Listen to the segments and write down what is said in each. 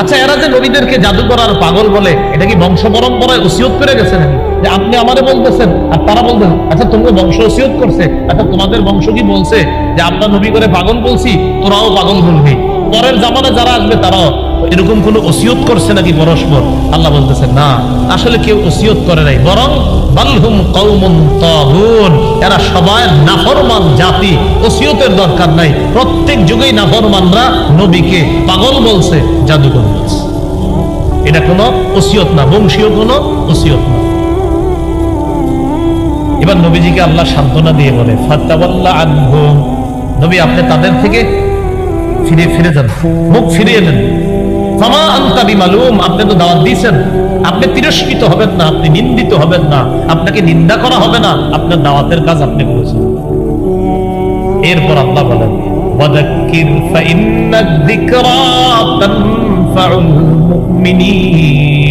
আচ্ছা, এরা যে নবীদেরকে জাদু করার পাগল বলে, এটা কি বংশ পরম্পরায় ওসিয়ত করে গেছে নাকি? যে আপনি আমারে বলতেছেন আর তারা বলতেছেন, আচ্ছা তোমরা বংশ ওসিয়ত করছে, আচ্ছা তোমাদের বংশ কি বলছে যে আমরা নবী করে পাগল বলছি, তোরাও পাগল বলবি? পরের জামানে যারা আসবে তারাও এরকম কোন ওসিয়ত করছে নাকি পরস্পর? আল্লাহ বলতেছেন না, আসলে কেউ ওসিয়ত করে নাই, বরং বালহুম কওমুন তাগুন, এরা সবাই নাফরমান জাতি। ওসিয়তের দরকার নাই, প্রত্যেক যুগেই নাফরমানরা নবীকে পাগল বলছে, জাদুকর বলছে। এটা কোনো ওসিয়ত না, বংশীয় কোনো ওসিয়ত না। এবার নবীজিকে আল্লাহ সান্ত্বনা দিয়ে বলে, ফাতাওয়াল্লা আনহুম, নবী আপনি তাদের থেকে ফিরে যান, মুখ ফিরিয়ে নেন। ফামা আনতা বিমালুম, আপনি তো দাওয়াত দিয়েছেন, আপনি তিরস্কৃত হবেন না, আপনি নিন্দিত হবেন না, আপনাকে নিন্দা করা হবে না, আপনার দাওয়াতের কাজ আপনি করেছেন। এরপর আল্লাহ বলেন, ওয়াযাক্কির ফাইন্নায যিকরা তানফাউল মুমিনিন,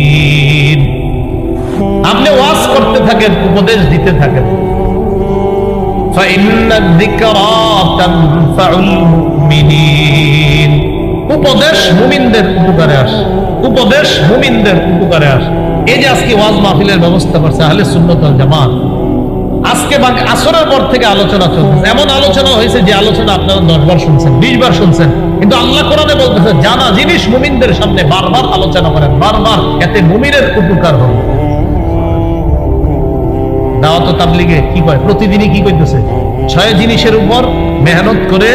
আপনি ওয়াজ করতে থাকেন, উপদেশ দিতে থাকেন। ফাইন্নায যিকরা তানফাউল মুমিনিন, উপদেশ মুমিনদের উপকারে আসে, উপদেশ মুমিনদের উপকারে আসে। এই যে আজকে ওয়াজ মাহফিলের ব্যবস্থা করছে আহলে সুন্নাত ওয়াল জামাত, আজকে আসরের পর থেকে আলোচনা চলছে। এমন আলোচনা হয়েছে যে আলোচনা আপনারা 10 বার শুনছেন, 20 বার শুনছেন, কিন্তু আল্লাহ কোরআনে বলতেছে জানা জিনিস মুমিনদের সামনে বারবার আলোচনা করেন, বারবার, এতে মুমিনের উপকার হবে। দাওয়াত ও তাবলীগে কি কয়, প্রতিদিনই কি কইতেছে, 6 জিনিসের উপর মেহনত করে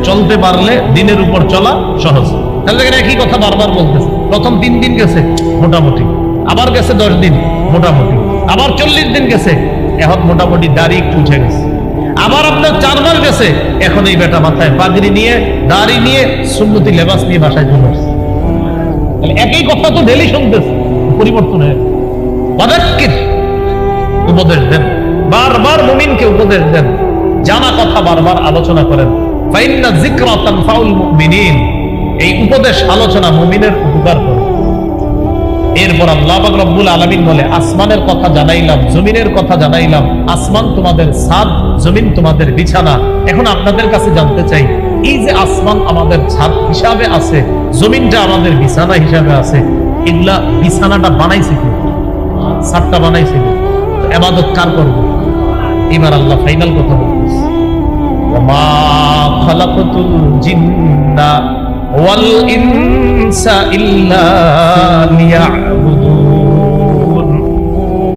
চলতে পারলে দিনের উপর চলা সহজ। তাহলে একই কথা বারবার বলতেছে। প্রথম 3 দিন গেছে মোটামুটি, আবার গেছে 10 দিন মোটামুটি, আবার 40 দিন গেছে, এখন মোটামুটি দাড়ি একটু উঠে গেছে, আবার আপনার 4 মাস গেছে, এখন এই বেটা মাথায় পাগড়ি নিয়ে, দাড়ি নিয়ে, সুন্নতি লেবাস নিয়ে বাসায় চলে আসছে। তাহলে একই কথা তো ডেলি শুনতেছে, পরিবর্তন হয়ে ওয়াযাক্কির, উপদেশ দেন, বারবার মুমিনকে উপদেশ দেন, জানা কথা বারবার আলোচনা করেন। ফাইন্নায যিকরা তানফাউল মুমিনিন, এই উপদেশ আলোচনা মুমিনের উপকার করে। এরপর আল্লাহ পাক রব্বুল আলামিন বলে, আসমানের কথা জানাইলাম, জমিনের কথা জানাইলাম, আসমান তোমাদের ছাদ, জমিন তোমাদের বিছানা। এখন আপনাদের কাছে জানতে চাই, এই যে আসমান আমাদের ছাদ হিসাবে আছে, জমিনটা আমাদের বিছানা হিসাবে আছে, এগুলা বিছানাটা বানাইছে কি, ছাদটা বানাইছে কি, ইবাদত কার করবে? এবার আল্লাহ ফাইনাল কথা বলতেছে, ওমা খালাকাতুল জিন্না ওয়াল ইনসা ইল্লা লিয়াবুদুন,